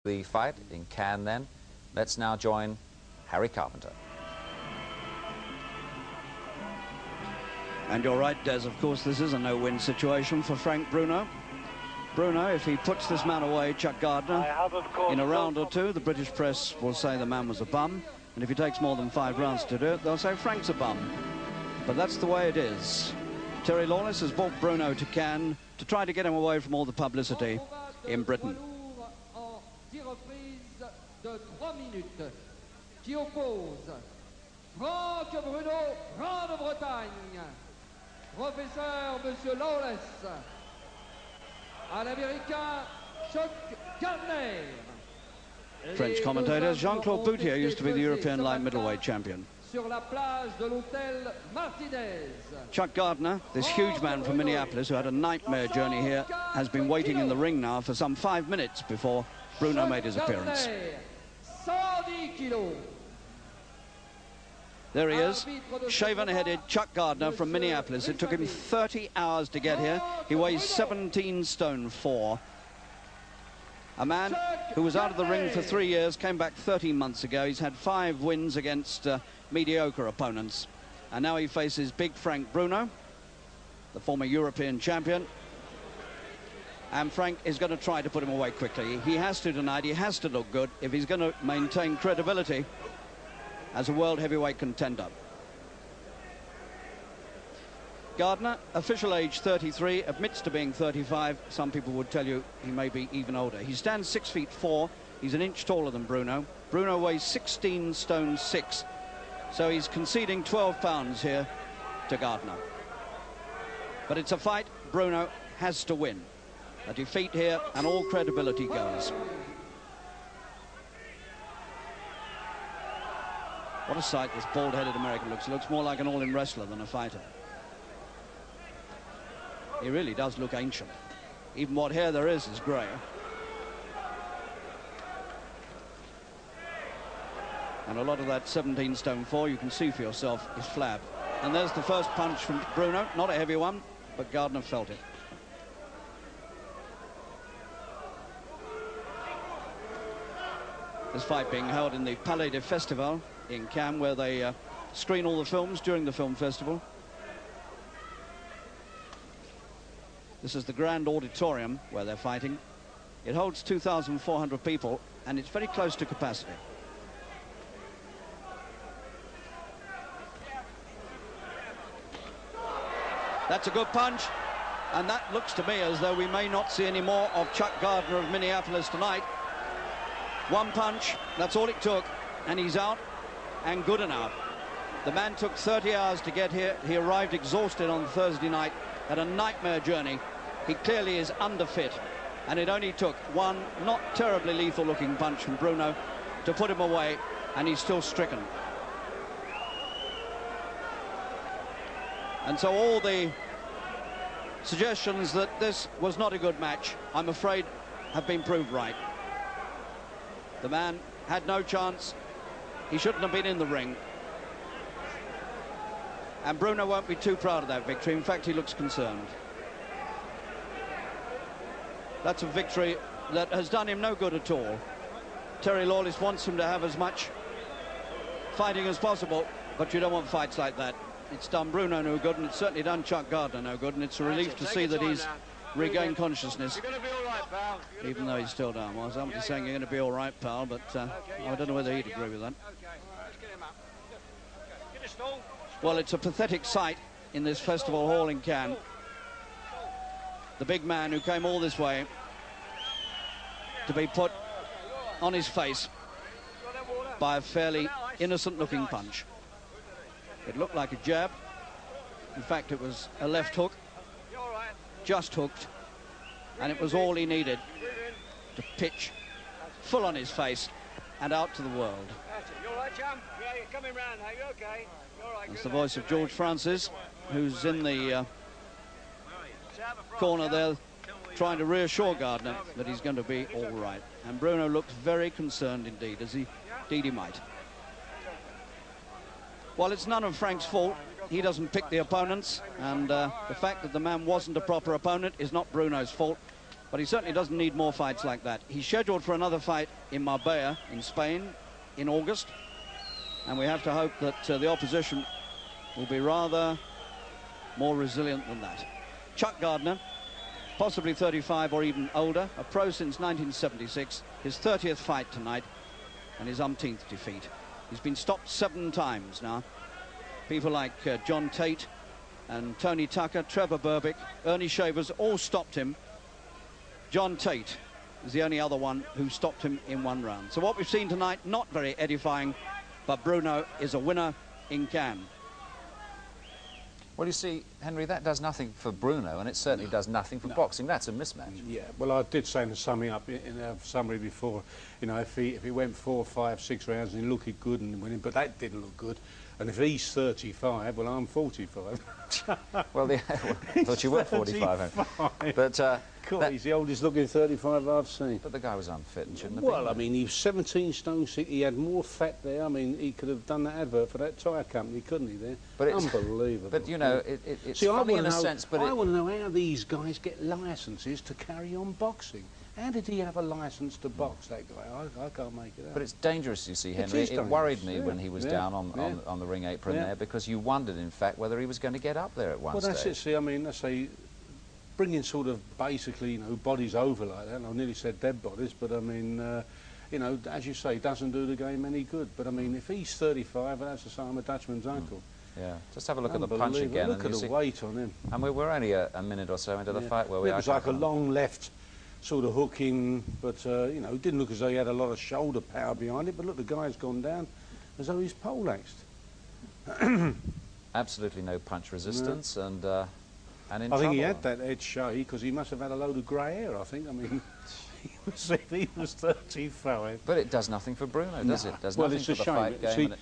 The fight in Cannes then. Let's now join Harry Carpenter. And you're right, Des, of course, this is a no-win situation for Frank Bruno. Bruno, if he puts this man away, Chuck Gardner, in a round or two, the British press will say the man was a bum. And if he takes more than 5 rounds to do it, they'll say Frank's a bum. But that's the way it is. Terry Lawless has brought Bruno to Cannes to try to get him away from all the publicity in Britain. Qui oppose Franck Bruno, Grande-Bretagne, professeur Monsieur Lawless, à l'Américain Chuck Gardner. French commentator Jean-Claude Boutier used to be the European light middleweight champion. Sur la plage de l'hôtel Martinez. Chuck Gardner, this huge man from Minneapolis who had a nightmare journey here, has been waiting in the ring now for some 5 minutes before Bruno made his appearance. 110 kilos. There he is, shaven-headed Chuck Gardner from Minneapolis. It took him 30 hours to get here. He weighs 17 stone 4. A man who was out of the ring for 3 years, came back 13 months ago. He's had 5 wins against mediocre opponents. And now he faces big Frank Bruno, the former European champion. And Frank is going to try to put him away quickly. He has to tonight. He has to look good if he's going to maintain credibility as a world heavyweight contender. Gardner, official age 33, admits to being 35. Some people would tell you he may be even older. He stands 6 feet 4. He's an inch taller than Bruno. Bruno weighs 16 stone 6. So he's conceding 12 pounds here to Gardner. But it's a fight Bruno has to win. A defeat here and all credibility goes. What a sight this bald-headed American looks. He looks more like an all-in wrestler than a fighter. He really does look ancient. Even what hair there is grey. And a lot of that 17 stone 4, you can see for yourself, is flab. And there's the first punch from Bruno. Not a heavy one, but Gardner felt it. This fight being held in the Palais des Festivals in Cannes, where they screen all the films during the film festival. This is the Grand Auditorium where they're fighting. It holds 2,400 people, and it's very close to capacity. That's a good punch, and that looks to me as though we may not see any more of Chuck Gardner of Minneapolis tonight. One punch, that's all it took, and he's out, and good enough. The man took 30 hours to get here. He arrived exhausted on Thursday night, had a nightmare journey. He clearly is underfit, and it only took one not terribly lethal looking punch from Bruno to put him away, and he's still stricken. And so all the suggestions that this was not a good match, I'm afraid, have been proved right. The man had no chance. He shouldn't have been in the ring. And Bruno won't be too proud of that victory. In fact, he looks concerned. That's a victory that has done him no good at all. Terry Lawless wants him to have as much fighting as possible, but you don't want fights like that. It's done Bruno no good, and it's certainly done Chuck Gardner no good, and it's a relief to see that he's regained consciousness, even though he's still down. Well, somebody's saying you're going to be all right, pal, but I don't know whether he'd agree with that. Well, it's a pathetic sight in this festival hall in Cannes. The big man who came all this way to be put on his face by a fairly innocent-looking punch. It looked like a jab. In fact, it was a left hook, just hooked, and it was all he needed to pitch full on his face and out to the world. That's the voice of George Francis, who's in the corner there, trying to reassure Gardner that he's going to be all right. And Bruno looks very concerned indeed, as he might. Well, it's none of Frank's fault. He doesn't pick the opponents, and the fact that the man wasn't a proper opponent is not Bruno's fault. But he certainly doesn't need more fights like that. He's scheduled for another fight in Marbella, in Spain, in August. And we have to hope that the opposition will be rather more resilient than that. Chuck Gardner, possibly 35 or even older, a pro since 1976, his 30th fight tonight, and his umpteenth defeat. He's been stopped 7 times now. People like John Tate and Tony Tucker, Trevor Berbick, Ernie Shavers all stopped him. John Tate is the only other one who stopped him in 1 round. So what we've seen tonight, not very edifying, but Bruno is a winner in Cannes. Well, you see, Henry, that does nothing for Bruno, and it certainly does nothing for boxing. That's a mismatch. Yeah, well, I did say in the summing up, in our summary before, you know, if he went 4, 5, 6 rounds and he looked good and winning, but that didn't look good. And if he's 35, well, I'm 45. Well, I thought you were 45. But God, he's the oldest looking 35 I've seen. But the guy was unfit and shouldn't have been. Well, I mean, he was 17 stone 6. He had more fat there. I mean, he could have done that advert for that tyre company, couldn't he, there? But it's unbelievable. But, you know, it's See, funny in a sense, but I want to know how these guys get licences to carry on boxing. How did he have a licence to box, that guy? I can't make it out. But it's dangerous, you see, Henry. It worried me when he was down on the ring apron there, because you wondered, in fact, whether he was going to get up there at one stage. Well, that's it. See, I mean, let's say, bringing sort of basically, you know, bodies over like that, and I nearly said dead bodies, but I mean, you know, as you say, doesn't do the game any good. But I mean, if he's 35, that's the same as a Dutchman's uncle. Yeah, just have a look at the punch again. Look at the weight on him. And we're only a minute or so into the fight where we are. It was like a long left sort of hooking, but you know, it didn't look as though he had a lot of shoulder power behind it. But look, the guy's gone down as though he's poleaxed. Absolutely no punch resistance, and in I think he trouble. had that edge shay because he must have had a load of grey hair. I think. I mean, he was 35. But it does nothing for Bruno, does it? Does nothing for the fight game. See,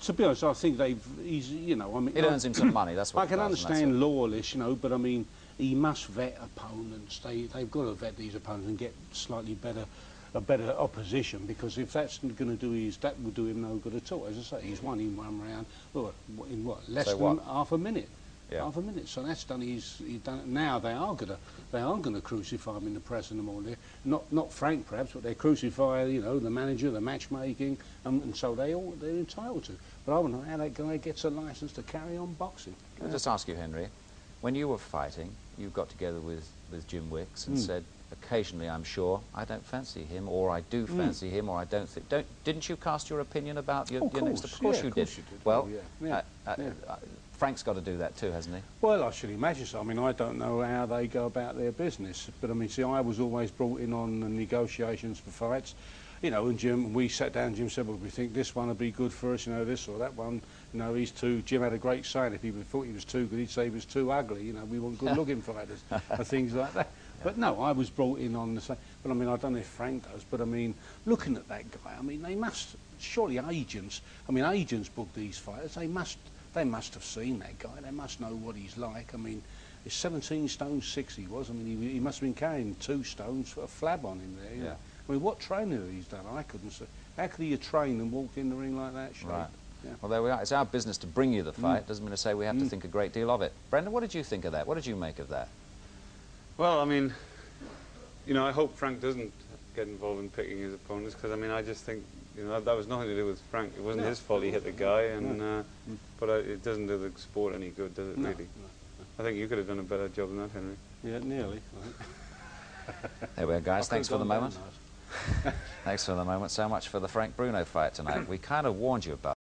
to be honest, I think he's, you know, I mean, it earns him some money. That's what I can understand Lawless, you know, but I mean, he must vet opponents. They've got to vet these opponents and get slightly a better opposition, because if that's going to do that will do him no good at all. As I say, he's won in 1 round, in less than half a minute. Yeah. Half a minute. So that's done. He's done it. Now they are gonna crucify him in the press in the morning. Not Frank perhaps, but they crucify, you know, the manager, the matchmaking, and so they're entitled to. But I want to know how that guy gets a licence to carry on boxing. Can I just ask you, Henry, when you were fighting, you got together with Jim Wicks and said, occasionally, I'm sure, I don't fancy him, or I do fancy him, or I don't think. Didn't you cast your opinion about your next? Of course you did. Well, Frank's got to do that too, hasn't he? Well, I should imagine so. I mean, I don't know how they go about their business, but I mean, see, I was always brought in on the negotiations for fights, you know, and Jim, we sat down, Jim said, well, we think this one would be good for us, you know, this or that one, you know, Jim had a great saying, if he thought he was too good, he'd say he was too ugly, you know, we weren't good looking fighters, and things like that. But no, I was brought in on the same, but I mean, I don't know if Frank does, but I mean, looking at that guy, I mean, they must, surely agents book these fighters, they must have seen that guy. They must know what he's like. I mean, it's 17 stone 6 he was. I mean, he must have been carrying 2 stones for a flab on him there. You know? I mean, what training have he's done? I couldn't see. How could he have trained and walked in the ring like that? Right. Yeah. Well, there we are. It's our business to bring you the fight. Doesn't mean to say we have to think a great deal of it. Brendan, what did you think of that? What did you make of that? Well, I mean, you know, I hope Frank doesn't get involved in picking his opponents, because I mean, I just think, you know, that was nothing to do with Frank. It wasn't his fault he hit the guy, and but it doesn't do the sport any good, does it, really? No. I think you could have done a better job than that, Henry. Yeah, nearly. There we are, guys. Thanks for the moment. Thanks for the moment. So much for the Frank Bruno fight tonight. We kind of warned you about